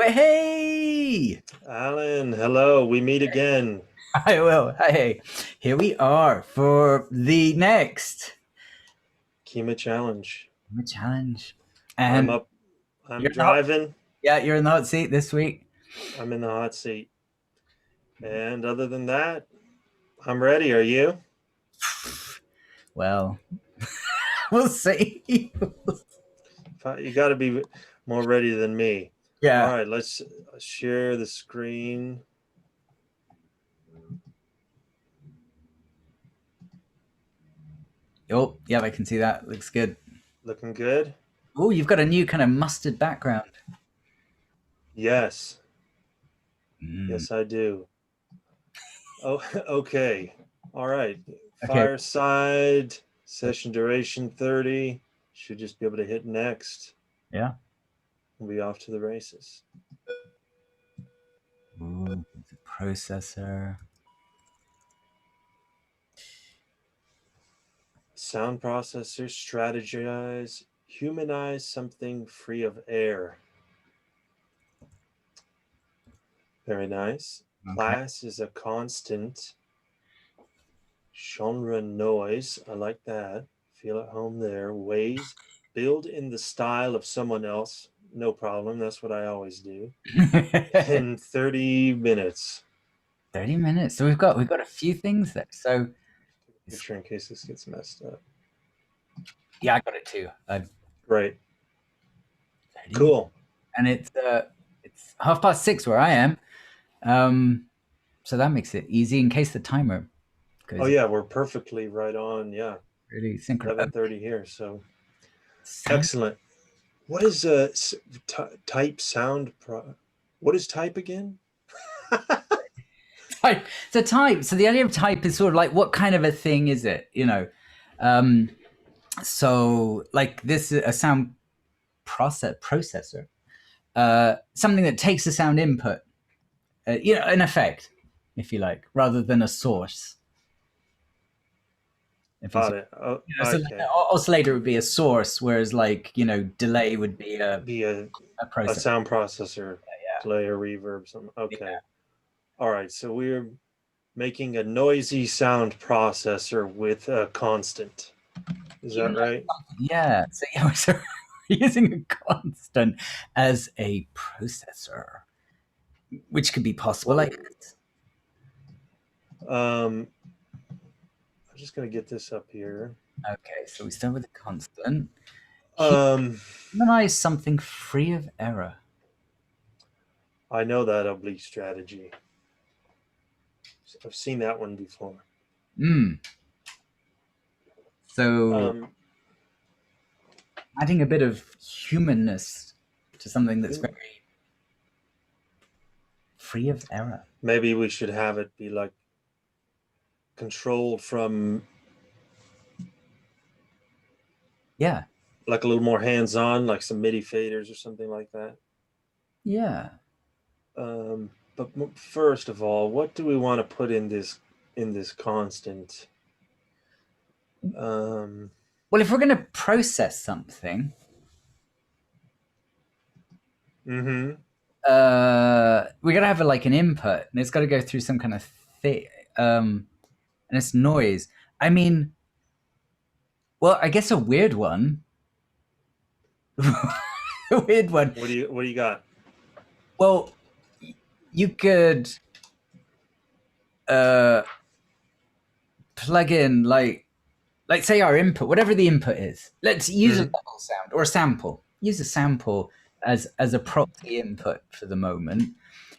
Well, hey! Alan, hello. We meet again. I will. Hey, here we are for the next Kyma challenge. challenge. I'm And up. I'm you're in the hot, driving. yeah, you're in the hot seat this week. I'm in the hot seat. And other than that, I'm ready. Are you? Well, we'll see. You got to be more ready than me. All Yeah. right, let's share the screen. Oh, yeah, I can see that. Looks good. Looking good? Oh, you've got a new kind of mustard background. Yes. Mm. Yes, I do. Oh, okay. All right. Okay. Fireside, session duration 30. Should just be able to hit next. Yeah. We'll be off to the races. Ooh, the processor. Sound processor, strategize, humanize something free of air. Very nice. Okay. Class is a constant. Genre noise. I like that. Feel at home there. Ways. Build in the style of someone else. No problem. That's what I always do. In 30 minutes. 30 minutes. So we've got a few things there. So Take a picture in case this gets messed up. yeah, I got it too. Great. 30, Cool. and it's 6:30 where I am. So that makes it easy in case the timer Oh goes yeah, we're perfectly right on. Yeah. really synchronous. 11:30 here. So Sound excellent. What is type sound? What is type again? type. So type. So the idea of type is sort of like what kind of a thing is it? Um, so like this is a sound processor, something that takes a sound input, an effect, if you like, rather than a source. If you Got see, it. Oh, so like an okay. oscillator would be a source, whereas like delay would be Be a a processor. sound processor, Yeah. delay or reverb. Something. Yeah. Okay. All right. So we're making a noisy sound processor with a constant. Is that right? Yeah. So, yeah, so we're using a constant as a processor, which could be possible. What? Like, I'm just gonna get this up here. okay, so we start with a constant. Um, Humanize something free of error. I know that oblique strategy. I've seen that one before. Mm. So Um, adding a bit of humanness to something that's very free of error. maybe we should have it be like controlled from Yeah. like a little more hands-on, like some MIDI faders or something like that. Yeah. But first of all, what do we want to put in this constant? Um, Well, if we're going to process something, mm-hmm. we got to have like an input, and it's got to go through some kind of thing, and it's noise. I mean, well, I guess a weird one. A weird one. What do you got? Well, you could uh, plug in like say our input, whatever the input is. Let's use a Mm-hmm. level sound or a sample. Use a sample as a proxy input for the moment.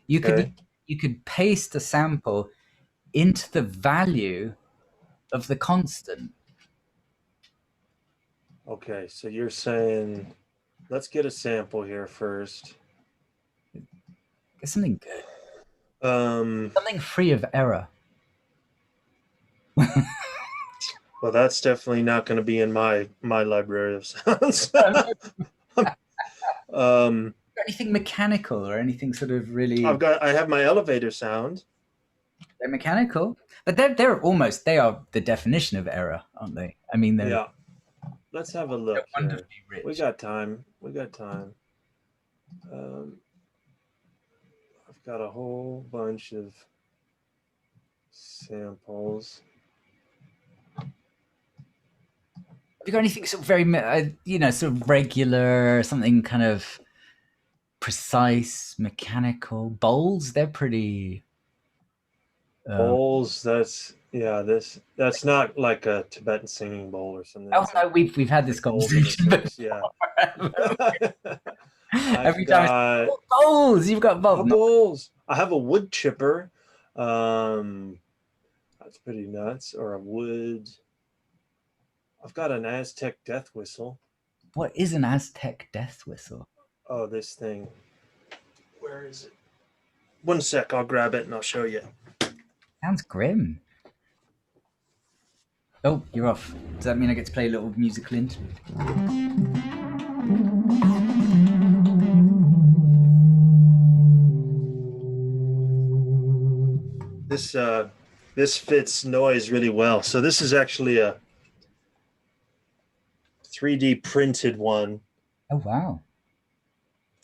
You could Okay. you could paste a sample into the value of the constant. Okay. So you're saying let's get a sample here first. Get something good, Um, something free of error. well, that's definitely not going to be in my library of sounds. um, Anything mechanical or anything sort of really I have my elevator sound. they're mechanical, but they are the definition of error, aren't they? I mean, Yeah. Let's have a they're look here. wonderfully We rich. got time. We got time. Um, I've got a whole bunch of samples. Have you got anything sort of very, sort of regular, something kind of precise, mechanical? Bowls, they're pretty. Bowls, that's not like a Tibetan singing bowl or something. Oh That's no, we've had this like bowls in the conversation circus. Yeah. before. I've Every time it's got bowls, you've got bowls. bowls. I have a wood chipper. Um, that's pretty nuts. Or a wood. I've got an Aztec death whistle. What is an Aztec death whistle? Oh, this thing. Where is it? One sec, I'll grab it and I'll show you. Sounds grim. Oh, you're off. Does that mean I get to play a little musical interlude? This fits noise really well. So this is actually a 3D printed one. Oh wow.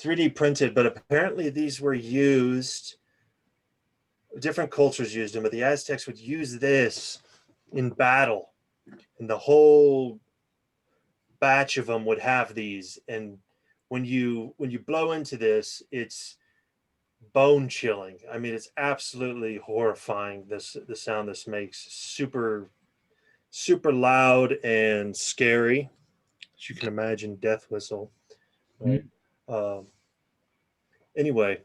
3D printed, but apparently these were used, different cultures used them, but the Aztecs would use this in battle. And the whole batch of them would have these. And when you blow into this, it's bone chilling. I mean, it's absolutely horrifying. The sound this makes, super loud and scary. As you can imagine, death whistle, right? Anyway,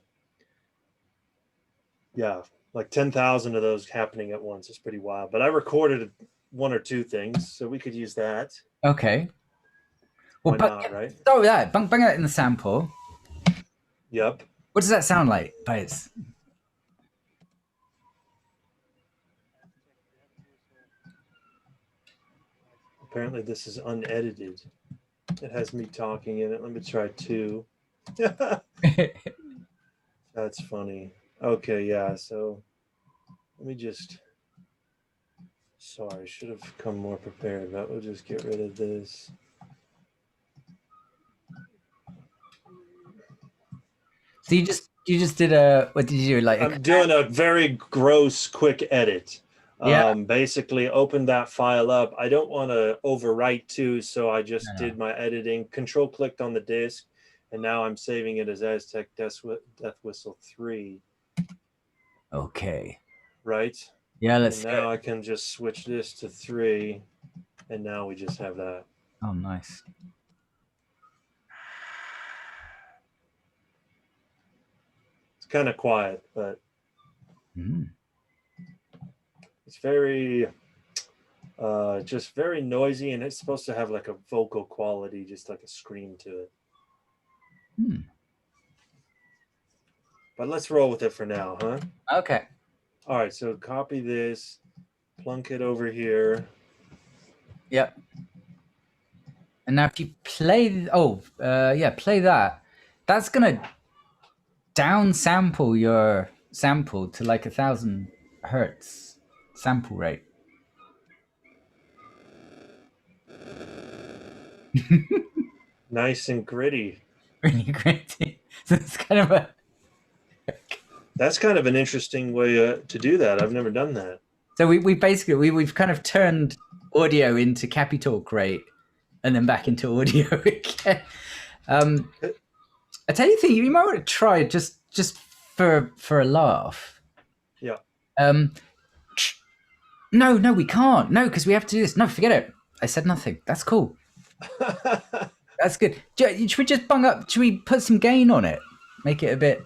yeah, like 10,000 of those happening at once is pretty wild. But I recorded one or two things, so we could use that. Okay. Well, Why not, right? Start with that. Bang that in the sample. Yep. What does that sound like, Baez? Apparently this is unedited. It has me talking in it. Let me try two. That's funny. Okay, yeah, so let me just, sorry, I should have come more prepared, but we'll just get rid of this. So you just did what did you do? Like I'm doing a very gross quick edit. Yeah. Basically opened that file up. I don't want to overwrite too, so I just did my editing, control clicked on the disk, and now I'm saving it as Aztec Death Whistle 3. Okay. Right? Yeah, let's and now I can just switch this to 3, and now we just have that. Oh, nice. It's kind of quiet, but it's very just very noisy, and it's supposed to have like a vocal quality, just like a scream to it. But let's roll with it for now, huh? Okay. All right, so copy this, plunk it over here. Yep. And now if you play, play that. That's gonna downsample your sample to like 1,000 hertz sample rate. Nice and gritty. Really gritty. So it's kind of a. That's kind of an interesting way to do that. I've never done that. So we basically we've kind of turned audio into Capytalk rate, and then back into audio again. I tell you, thing you might want to try just for a laugh. Yeah. No, we can't. No, because we have to do this. No, forget it. I said nothing. That's cool. That's good. Should we just bung up? Should we put some gain on it? Make it a bit.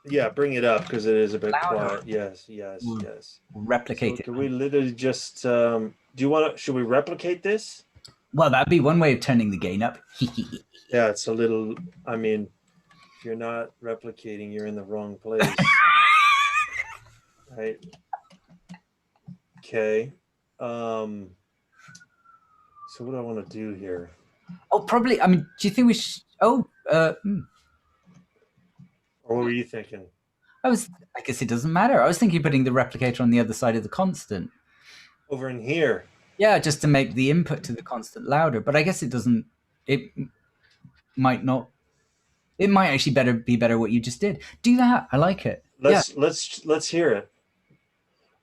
Yeah, bring it up because it is a bit louder. Quiet. Yes. We'll replicate it. Can we literally just? Do you want to? Should we replicate this? Well, that'd be one way of turning the gain up. Yeah, it's a little. I mean, if you're not replicating, you're in the wrong place. Right. Okay. So what do I want to do here? Oh, probably. I mean, do you think we should? Oh. Or what were you thinking? I guess it doesn't matter. I was thinking putting the replicator on the other side of the constant. Over in here. Yeah, just to make the input to the constant louder. But I guess it doesn't. It might not It might actually be better what you just did. Do that. I like it. Yeah. Let's hear it.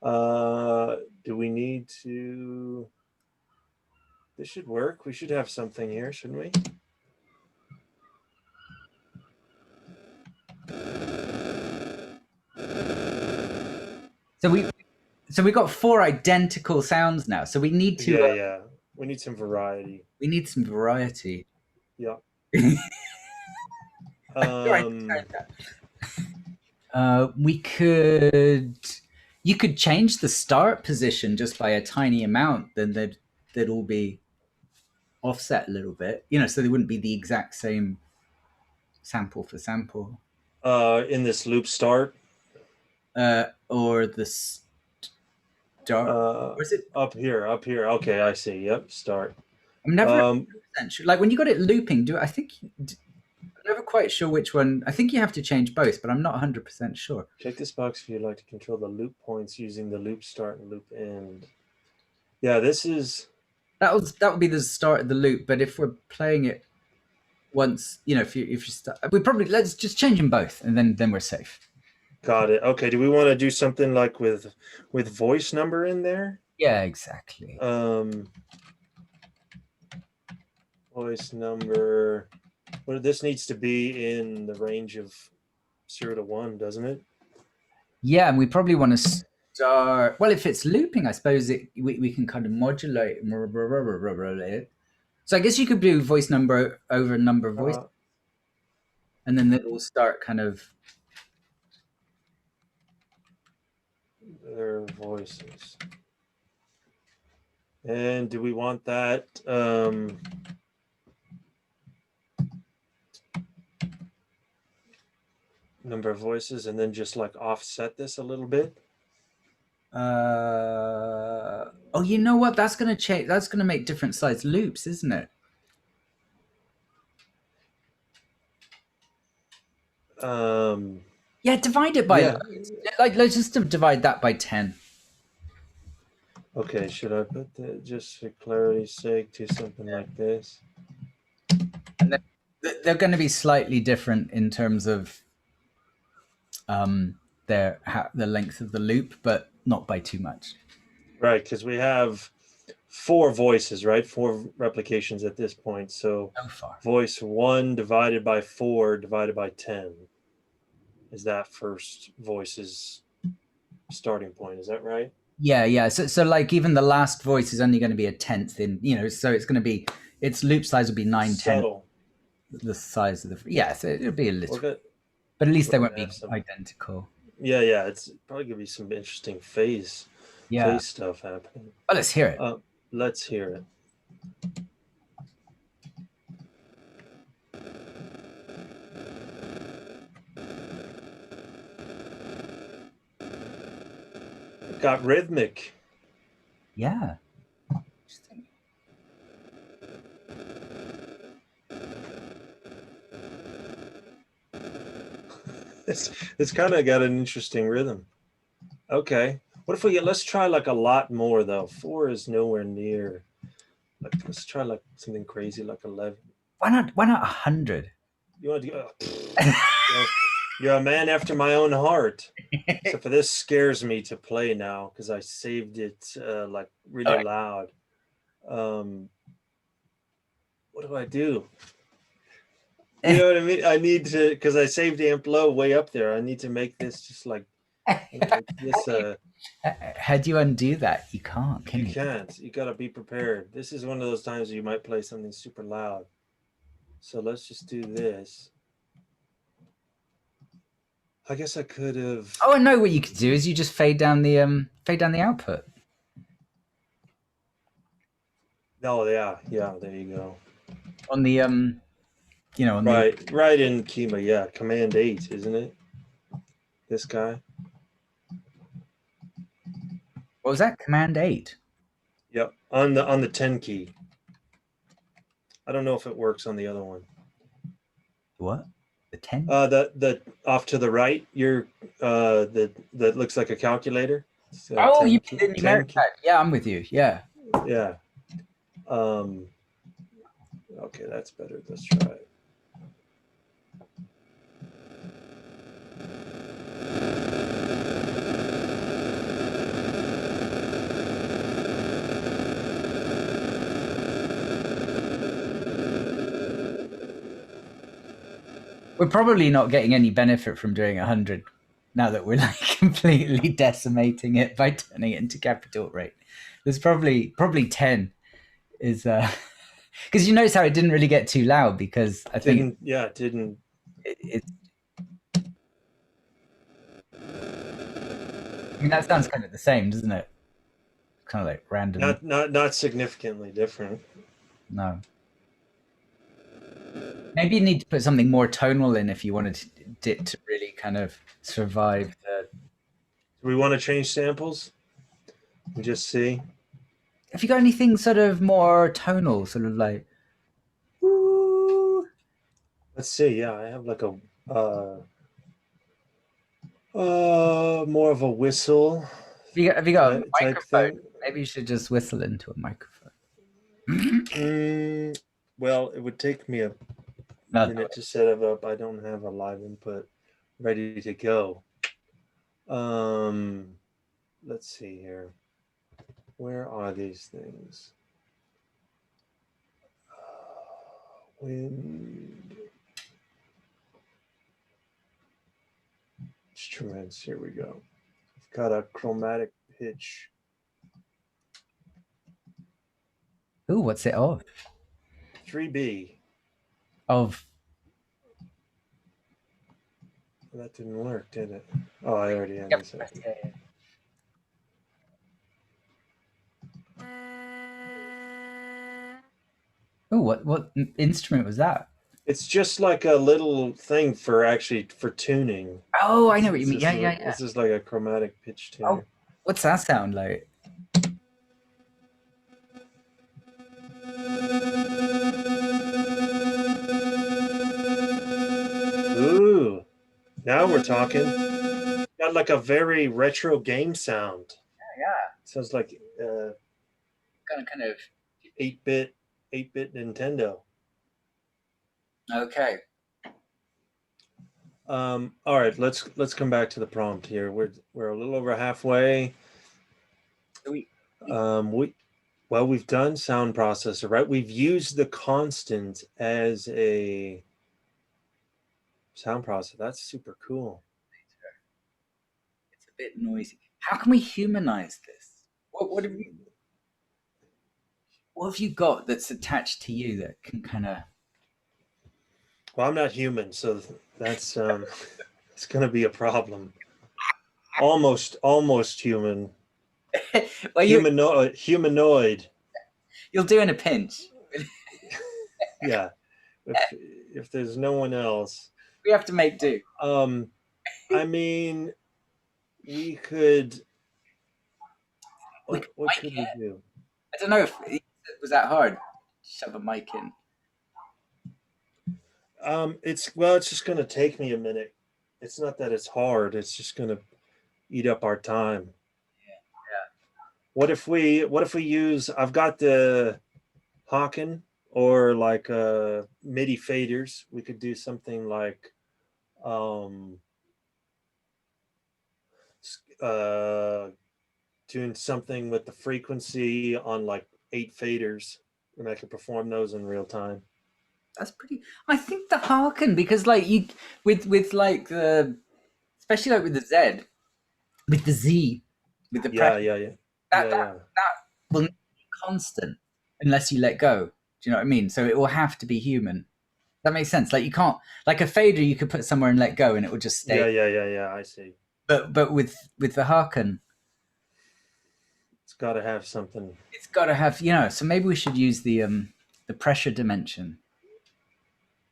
Do we need to? This should work. We should have something here, shouldn't we? So we got 4 identical sounds now. So we need to Yeah, yeah. We need some variety. we need some variety. Yeah. Right. Um, We could you could change the start position just by a tiny amount, then they'd all be offset a little bit, so they wouldn't be the exact same sample for sample. in this loop start. Or the start, Uh, or is it? up here, up here. Okay, I see. Yep, start. I'm never Um, 100% sure. Like when you got it looping, do I think I'm never quite sure which one. I think you have to change both, but I'm not 100% sure. check this box if you'd like to control the loop points using the loop start and loop end. Yeah, this is That would be the start of the loop. But if we're playing it once, if you start, we probably let's just change them both, and then we're safe. got it. Okay, do we want to do something like with voice number in there? Yeah, exactly. Voice number. Well, this needs to be in the range of 0 to 1, doesn't it? Yeah, and we probably want to start. Well, if it's looping, I suppose we can kind of modulate it. So I guess you could do voice number over number of voice, and then it will start kind of. Their voices. And do we want that number of voices and then just like offset this a little bit? Oh, you know what? That's gonna change. That's gonna make different size loops, isn't it? Yeah, divide it by Yeah. like let's just divide that by 10. Okay, should I put that just for clarity's sake to something like this? And then they're going to be slightly different in terms of the length of the loop, but not by too much. Right, because we have 4 voices, right? 4 replications at this point. So far. Voice 1 divided by 4 divided by 10 is that first voice's starting point. Is that right? Yeah. So like even the last voice is only going to be a tenth in, so it's going to be its loop size will be 9/10 the size of the so it'll be a little, but at least they won't be identical. Yeah, it's probably gonna be some interesting phase stuff happening. Oh, let's hear it. Let's hear it. It got rhythmic. Yeah. It's kind of got an interesting rhythm. Okay. What if let's try like a lot more though. 4 is nowhere near. Like, let's try like something crazy like 11. Why not 100? You want to go? You're a man after my own heart. So for this scares me to play now because I saved it like really loud. What do I do? You know what I mean? I need to, because I saved amp low way up there. I need to make this just like this. How do you undo that? You can't, can you? You can't. You got to be prepared. This is one of those times you might play something super loud. So let's just do this. I guess I could have. Oh, I know what you could do is you just fade down the output. Oh yeah, there you go. On the on right in Kyma, yeah, Command 8, isn't it? This guy. What was that? Command 8. Yep, on the 10 key. I don't know if it works on the other one. What? The 10? The off to the right. You're that looks like a calculator. Oh, you mean the numeric pad? Yeah, I'm with you. Yeah. Yeah. Okay, that's better. Let's try it. We're probably not getting any benefit from doing 100 now that we're like completely decimating it by turning it into Capytalk rate. There's probably 10 is because you notice how it didn't really get too loud because I think It didn't. it I mean that sounds kind of the same, doesn't it? Kind of like random. Not significantly different. No. Maybe you need to put something more tonal in if you wanted it to really kind of survive the. Do we want to change samples and just see? Have you got anything sort of more tonal, sort of like woo? Let's see. Yeah, I have like a more of a whistle Have you got a type microphone? thing. Maybe you should just whistle into a microphone. Well, it would take me a No, minute to set it up. I don't have a live input ready to go. Let's see here. Where are these things? Wind instruments. Here we go. I've got a chromatic pitch. ooh, what's it of? 3B. Of That didn't work, did it? Oh, I already had this up. Oh, what instrument was that? It's just like a little thing for tuning. Oh, I know what you mean. Yeah, yeah, yeah. This is like a chromatic pitch tuner. Oh, what's that sound like? Ooh, now we're talking. Got like a very retro game sound. Yeah, Sounds like kind of. 8-bit Nintendo. Okay. All right, let's come back to the prompt here. We're a little over halfway. We've done sound processor, right? We've used the constant as a sound processor. That's super cool. It's a bit noisy. How can we humanize this? What have you got that's attached to you that can kind of? Well, I'm not human, so that's it's going to be a problem. Almost human. Well, Humanoid. you'll do in a pinch. Yeah. If there's no one else, We have to make do. I mean, we could. What could we do? I don't know if it was that hard. Shove a mic in. It's just going to take me a minute. It's not that it's hard. It's just going to eat up our time. Yeah. What if we use? I've got the Hawken or like MIDI faders. We could do something like doing something with the frequency on like 8 faders, and I could perform those in real time. That's pretty. I think the Harken because like you with like the especially like with the Z, with the Z, with the pressure. That will not be constant unless you let go. Do you know what I mean? So it will have to be human. That makes sense. Like you can't like a fader you could put somewhere and let go and it will just stay. Yeah. I see. But with the Harken, it's got to have something. It's got to have So maybe we should use the pressure dimension.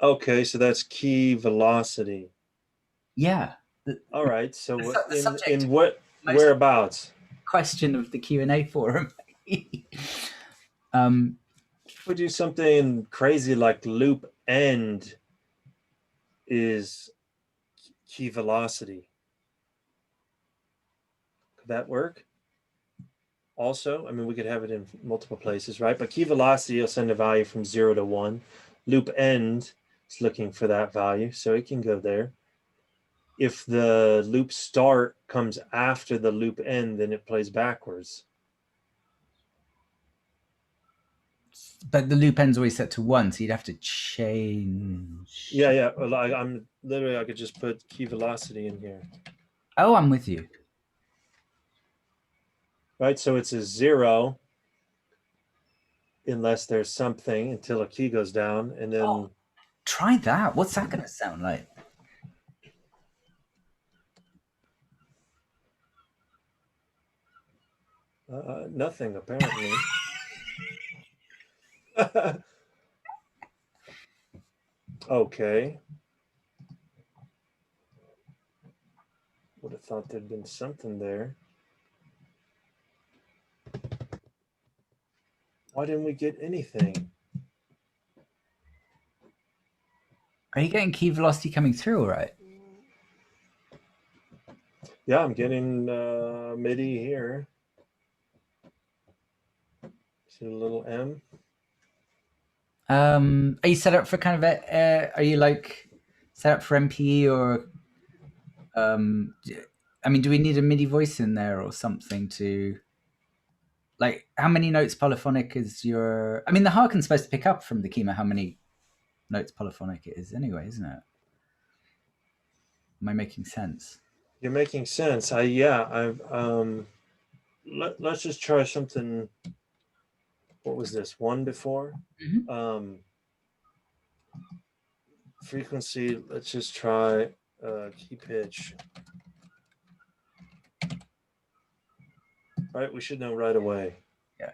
Okay, so that's key velocity. Yeah. All right. So in what whereabouts? Question of the Q&A forum. If we do something crazy like loop end is key velocity, could that work? Also, I mean, we could have it in multiple places, right? But key velocity will send a value from 0 to 1. Loop end is looking for that value, so it can go there. If the loop start comes after the loop end, then it plays backwards. But the loop end's always set to 1, so you'd have to change. Yeah. Well, I'm literally, I could just put key velocity in here. Oh, I'm with you. Right, so it's a 0 unless there's something until a key goes down, and then Try that. What's that going to sound like? nothing apparently. Okay. Would have thought there'd been something there. Why didn't we get anything? Are you getting key velocity coming through all right? Yeah, I'm getting MIDI here. See the little M? Are you set up for kind of are you like set up for MPE or I mean, do we need a MIDI voice in there or something to like how many notes polyphonic is your I mean the Harken's supposed to pick up from the Kyma how many notes polyphonic it is anyway, isn't it? Am I making sense? You're making sense. Let's just try something. What was this? 1 before? Mm-hmm. Frequency, let's just try key pitch. Right, we should know right away. Yeah.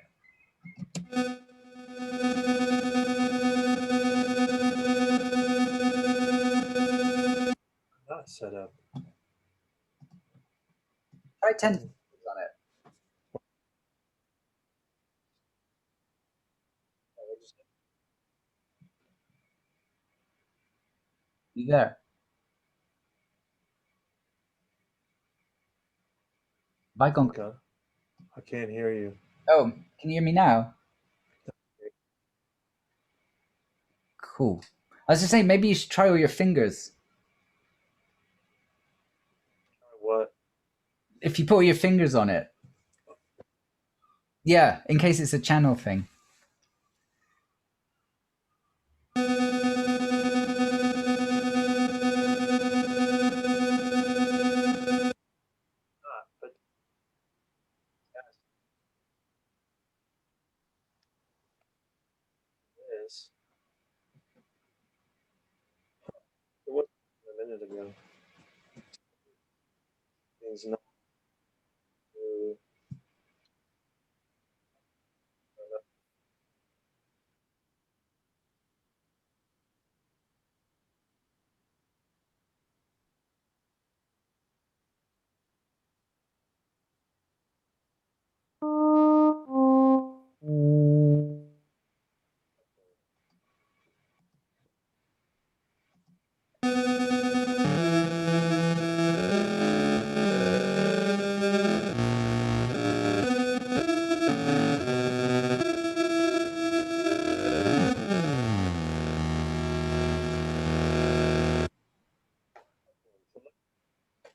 Not set up. Try 10 on it. You there? I Bygone. think I can't hear you. Oh, can you hear me now? Cool. I was just saying, maybe you should try all your fingers. What? If you put all your fingers on it. Yeah, in case it's a channel thing. But yes, it was a minute ago. Things not.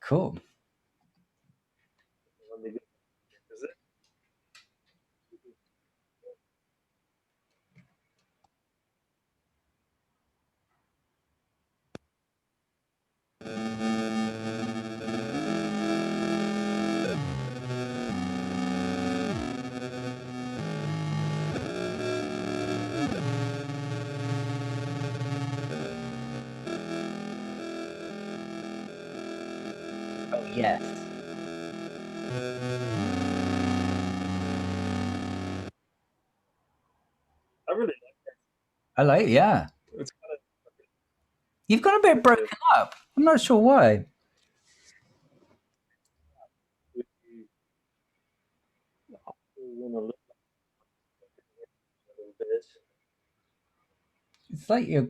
Cool. Let me get, is it? Oh, yes. I really I like, yeah. it's kind You've got a bit of broken up. I'm not sure why. a little bit. It's like you're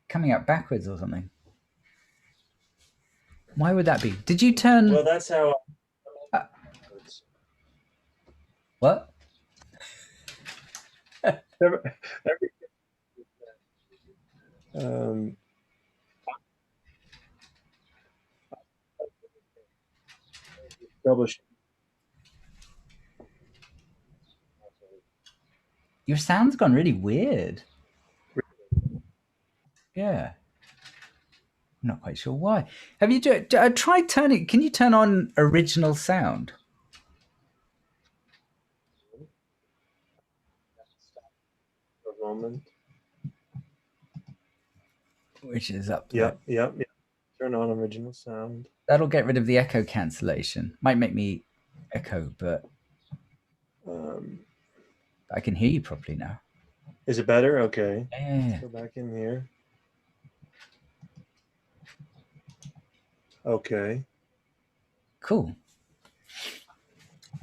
coming up backwards or something. Why would that be? Did you Well, turn. that's how Uh, what? every, every um, troubleshoot. Your sound's gone really weird. Yeah. I'm not quite sure why. Have you tried turning? Can you turn on original sound? For a moment. Which is up there. Yep, yep, yep. Turn on original sound. That'll get rid of the echo cancellation. Might make me echo, but I can hear you properly now. Is it better? Okay. Yeah. Let's go back in here. Okay. Cool.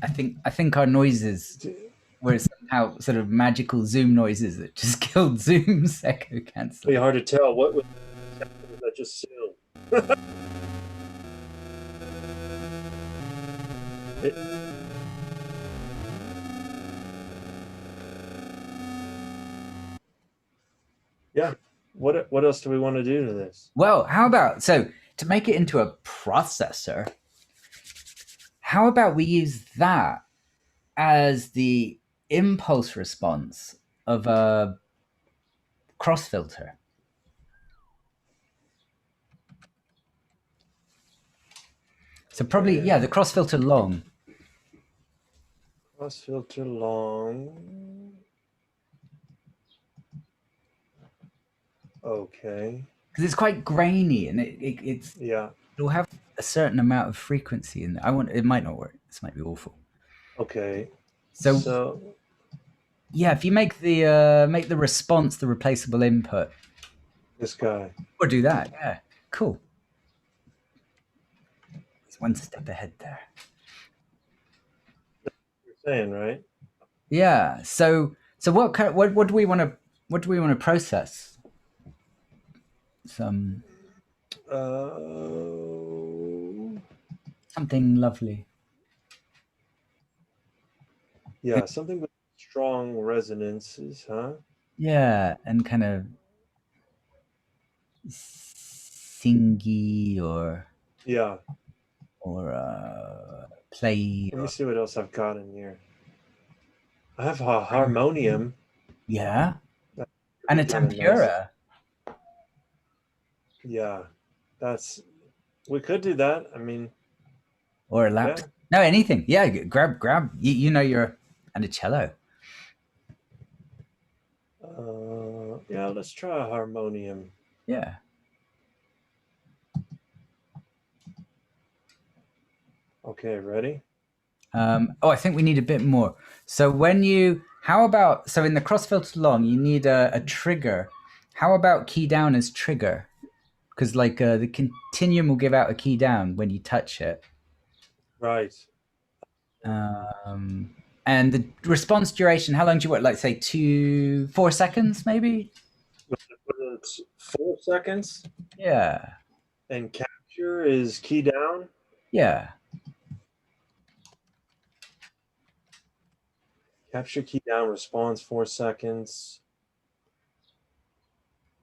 I think our noises were somehow sort of magical Zoom noises that just killed Zoom's echo cancellation. It'd be hard to tell what was that just sealed. Yeah. What else do we want to do to this? Well, how about to make it into a processor? How about we use that as the impulse response of a CrossFilter? So probably, yeah, the CrossFilter long. CrossFilter long. Okay. Because it's quite grainy and it'll have a certain amount of frequency in there. It might not work. This might be awful. Okay. So yeah, if you make the response the replaceable input. This guy. Or do that. Yeah. Cool. It's one step ahead there. You're saying, right? Yeah. So what do we want to process? Something lovely. Yeah, something with strong resonances, huh? Yeah, and kind of singy or play. Let me see what else I've got in here. I have a harmonium. Yeah, and a tempura. Nice. Yeah, we could do that. I mean, or a laptop. Yeah. No, anything. Yeah, grab. You know you're and a cello. Yeah, let's try a harmonium. Yeah. Okay, ready? I think we need a bit more. So how about, so in the CrossFilter long, you need a trigger. How about key down as trigger? Because like the Continuum will give out a key down when you touch it. Right. And the response duration, how long do you want? Like say 4 seconds, maybe? 4 seconds? Yeah. And capture is key down? Yeah. Capture key down, response 4 seconds.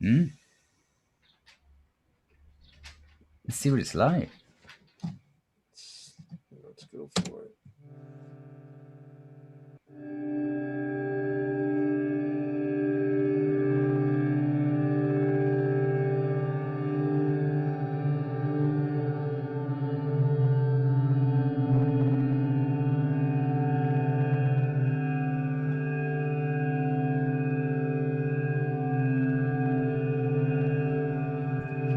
Let's see what it's like. Let's go for it.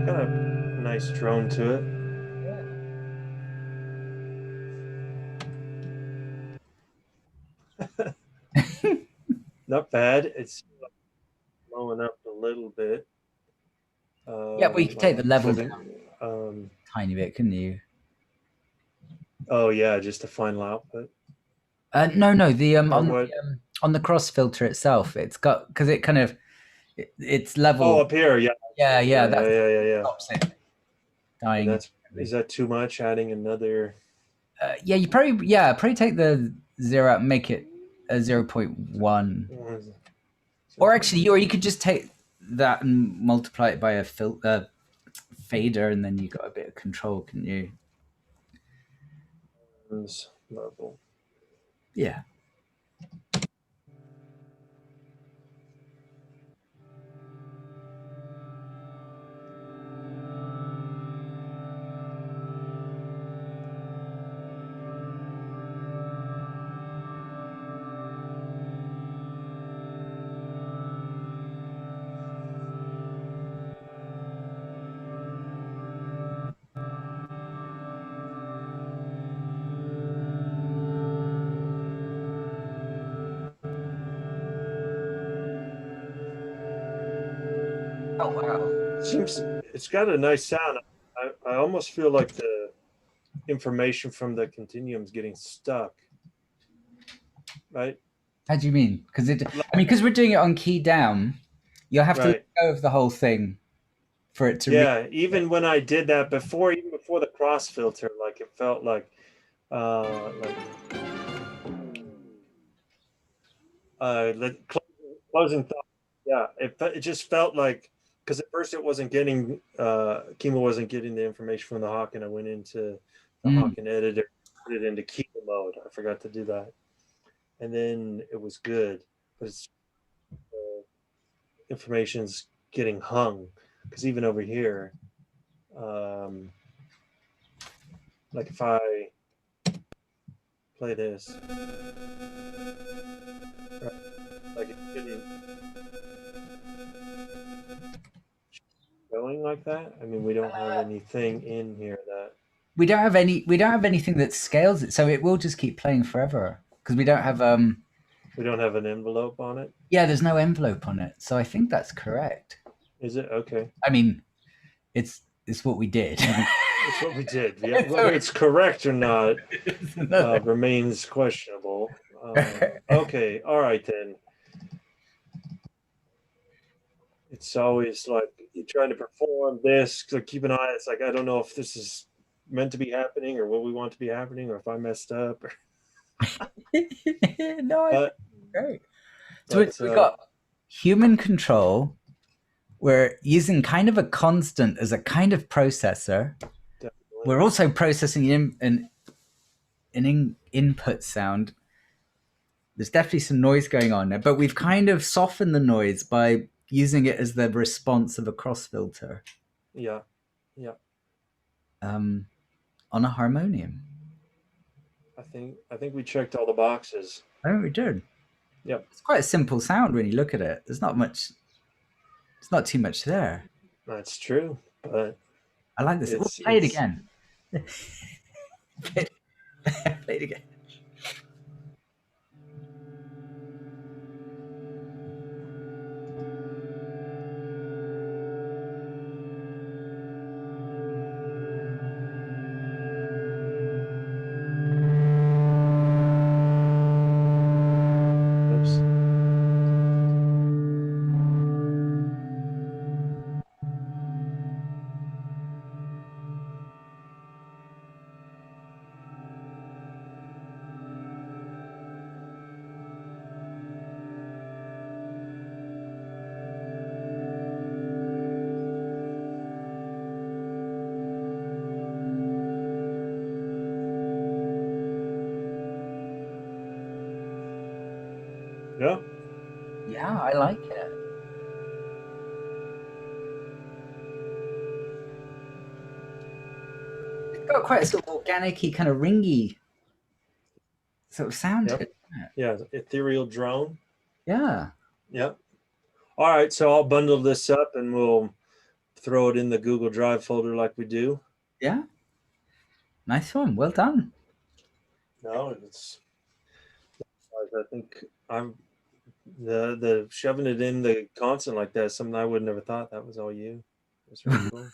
Got a nice drone to it. Not bad. It's blowing up a little bit. Yeah, but you can take the level down tiny bit, couldn't you? Oh yeah, just a final output. No, the on the CrossFilter itself, it's got, because it kind of it's level. Oh, up here, yeah. Yeah. Yeah. Stops it dying. Is that too much? Adding another? Yeah, you probably take the 0 out and make it a 0.1. Or actually, or you could just take that and multiply it by a fader, and then you got a bit of control, can you? Level. Yeah. Oh wow. Seems it's got a nice sound. I almost feel like the information from the continuum is getting stuck, right? How do you mean? Because Like, I mean, because we're doing it on key down, you'll have to let right. go of the whole thing for it to read. Yeah, even when I did that before, even before the cross filter, like it felt like closing thought. Yeah, it just felt like because at first it wasn't getting Kyma wasn't getting the information from the Hawk, and I went into the Mm. Hawk and editor, put it into Kyma mode. I forgot to do that, and then it was good, but it's information's getting hung because even over here, um, like if I play this, right, like it's getting going like that. I mean, we don't have anything in here that We don't have any. We don't have anything that scales it, so it will just keep playing forever because we don't have. we don't have an envelope on it. Yeah, there's no envelope on it, so I think that's correct. Is it okay? I mean, it's what we did. It's what we did. Yeah, whether it's correct or not It's another. remains questionable. Okay, all right then. It's always like you're trying to perform this. So keep an eye. It's like I don't know if this is meant to be happening or what we want to be happening, or if I messed up. No, I think But it's great. So but we got human control. We're using kind of a constant as a kind of processor. definitely, We're also processing an input sound. There's definitely some noise going on there, but we've kind of softened the noise by using it as the response of a cross filter yeah, yeah. um, on a harmonium. I think we checked all the boxes. I think we did. Yep, It's quite a simple sound when you look at it. There's not much. It's not too much there. that's true. But I like this. We'll play it it's again. play it again. oops. Yeah, Yeah, I like it. It's got quite a sort of organic-y, kind of ringy sort of sound to yep, it. Isn't it? yeah. Ethereal drone. Yeah, Yep. All right, so I'll bundle this up and we'll throw it in the Google Drive folder like we do. yeah. Nice one. Well done. No, it's. I think I'm the shoving it in the constant like that. Is something I would never thought that was all you. It's really cool.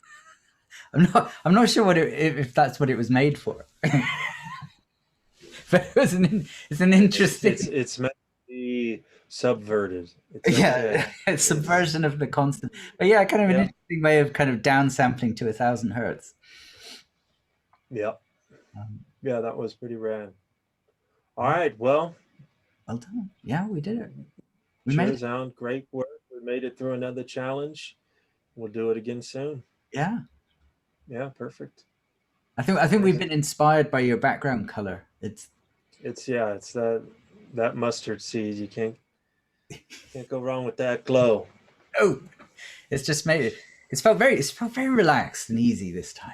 I'm not sure what if that's what it was made for. But it's an interesting. It's meant to be subverted. It's Yeah, okay. it's subversion of the constant. But yeah, kind of an Yeah, interesting way of kind of downsampling to 1,000 hertz. yeah, Um, yeah. That was pretty rad. All right, well, well done. Yeah, we did it. We made it. cheers out. Great work. We made it through another challenge. We'll do it again soon. Yeah, Yeah, perfect. I think we've Nice. been inspired by your background color. It's yeah, it's that mustard seed. You can't go wrong with that glow. Oh, it's just made it. It's felt very relaxed and easy this time.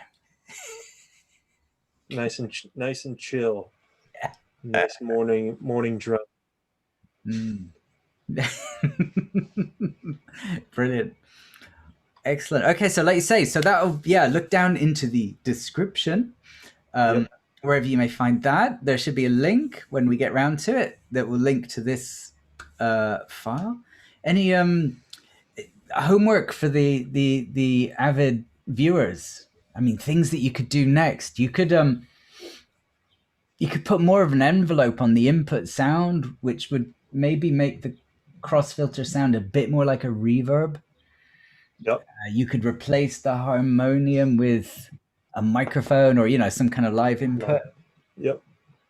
Nice and chill. Nice morning drum. Mm. Brilliant. Excellent. Okay, so like you say, so that'll look down into the description. Yep. Wherever you may find that, there should be a link when we get round to it that will link to this file. Any homework for the avid viewers. I mean, things that you could do next. You could put more of an envelope on the input sound, which would maybe make the cross filter sound a bit more like a reverb. Yep. You could replace the harmonium with a microphone or some kind of live input. Live. Yep.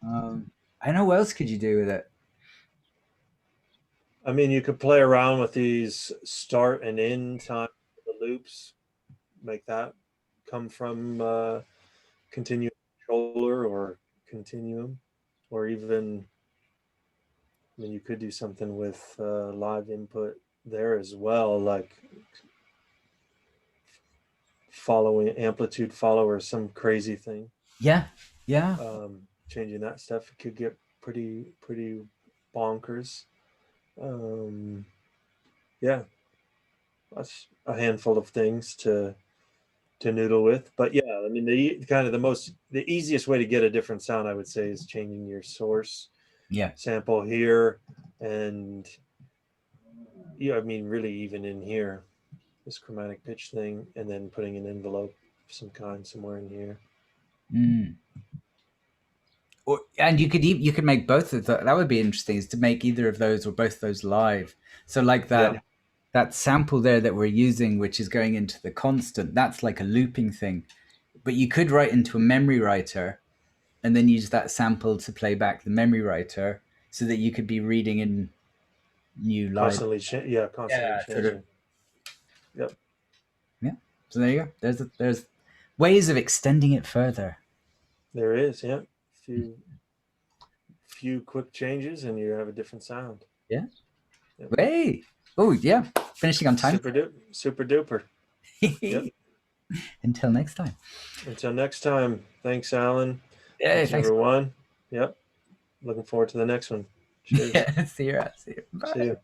I know what else could you do with it. I mean, you could play around with these start and end time, the loops, make that come from Continuum controller or Continuum, or even, I mean, you could do something with live input there as well, like following amplitude follower, some crazy thing. Yeah, yeah, Changing that stuff could get pretty bonkers. Um, yeah, that's a handful of things to noodle with. But yeah, I mean, the easiest way to get a different sound, I would say, is changing your source yeah. sample here, and yeah, I mean, really even in here, this chromatic pitch thing, and then putting an envelope of some kind somewhere in here. Mm. And you could make both of that. That would be interesting, is to make either of those or both of those live. So like Yeah, that sample there that we're using, which is going into the constant, that's like a looping thing. But you could write into a memory writer and then use that sample to play back the memory writer so that you could be reading in new live. constantly Sort of. changing. Yep, Yeah. So there you go. There's ways of extending it further. there is. Yeah, few quick changes, and you have a different sound. Yeah. Yep. Hey. Oh yeah. Finishing on time. Super duper. Yep. Until next time. Until next time. Thanks, Alan. Yeah. Thanks, Thanks. everyone. Yep. Looking forward to the next one. Cheers. Yeah. See you. See you. See Bye. you.